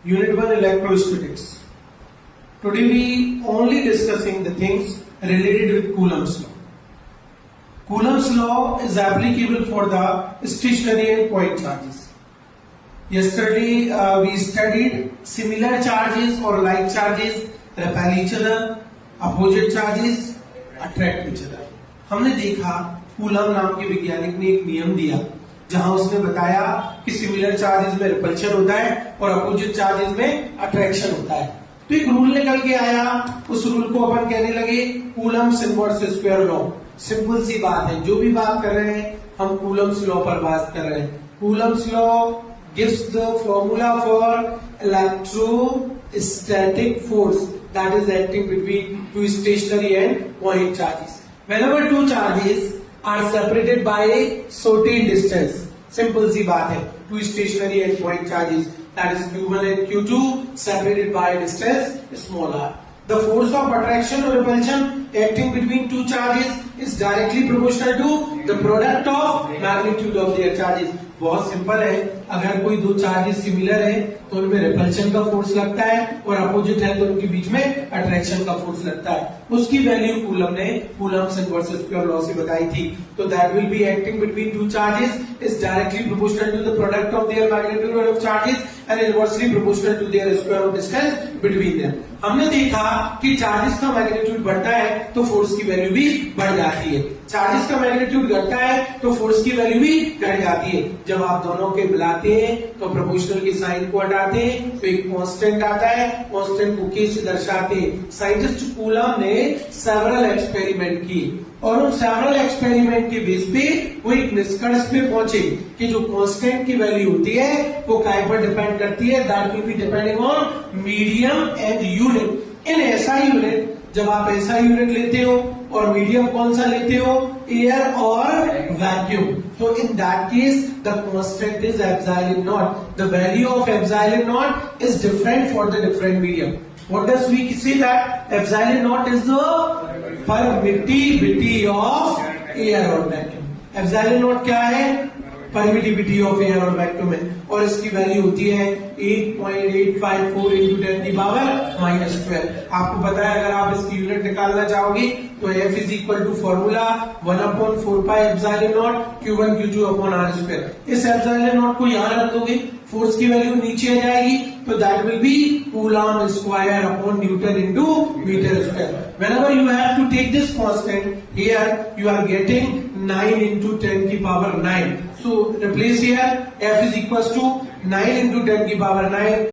Unit 1 Electrostatics. Today we only discussing the things related with Coulomb's law. Coulomb's law is applicable for the stationary and point charges. Yesterday we studied similar charges or like charges repel each other, opposite charges attract each other. हमने देखा coulomb नाम के वैज्ञानिक ने एक नियम दिया जहां उसने बताया कि सिमिलर चार्जेस में रिपल्शन होता है और अपोजिट चार्जेस में अट्रैक्शन होता है। तो एक रूल निकल के आया, उस रूल को अपन कहने लगे Coulomb's inverse square law. Simple सी बात है, जो भी बात कर रहे हैं हम कूलम्स लॉ पर बात कर रहे हैं। Coulomb's law gives the formula for electrostatic force that is acting between two stationary and point charges. Whenever two charges are separated by certain distance, simple सी बात है, two stationary and point charges that is Q1 and Q2 separated by a distance small r. The force of attraction or repulsion acting between two charges is directly proportional to the product of magnitude of their charges. बहुत simple है, अगर कोई दो charges similar है तो उनमें repulsion का force लगता है और अपोजिट है तो उनके बीच में अट्रैक्शन का फोर्स लगता है। उसकी वैल्यू कूलम ने कूलम्स इनवर्स स्क्वायर लॉ से बताई थी। तो that will be acting between two charges is directly proportional to the product of their magnitude of charges and inversely proportional to their square of distance between them. हमने देखा कि charges का magnitude बढ़ता है तो फोर्स की value भी बढ़ जाती है, चार्जेस का मैग्नीट्यूड घटता है तो फोर्स की वैल्यू भी घट जाती है। जब आप दोनों के मिलाते हैं तो प्रोपोर्शनल के साइन को हटाते हैं तो एक कांस्टेंट आता है, कांस्टेंट को के से दर्शाते हैं। साइंटिस्ट कूलम ने सेवरल एक्सपेरिमेंट किए और उन सेवरल एक्सपेरिमेंट के बेस पे वो एक निष्कर्ष पे पहुंचे कि जो कांस्टेंट की वैल्यू होती है वो काय पर डिपेंड करती है, that will be depending on medium and unit. In SI unit, जब आप ऐसा यूनिट लेते हो और मीडियम कौन सा लेते हो, एयर और वैक्यूम, तो in that case the constant is epsilon not. The value of epsilon not is different for the different medium. What does we say that epsilon naught is the permittivity of air और vacuum। epsilon naught क्या है, permittivity of air और vacuum है और इसकी value होती है 8.854 into 10 की पावर -12। आपको पता है अगर आप इसकी यूनिट निकालना चाहोगे तो F is equal to formula 1/4 pi epsilon naught Q1 Q2 upon R square. इस एप्सिलॉन नॉट को यहाँ रख दोगे, फोर्स की वैल्यू नीचे आ जाएगी तो that will be Coulomb square upon newton into metre square. Whenever you have to take this constant here you are getting 9 into 10 की power 9। So replace here F is equals to 9 into 10 की power 9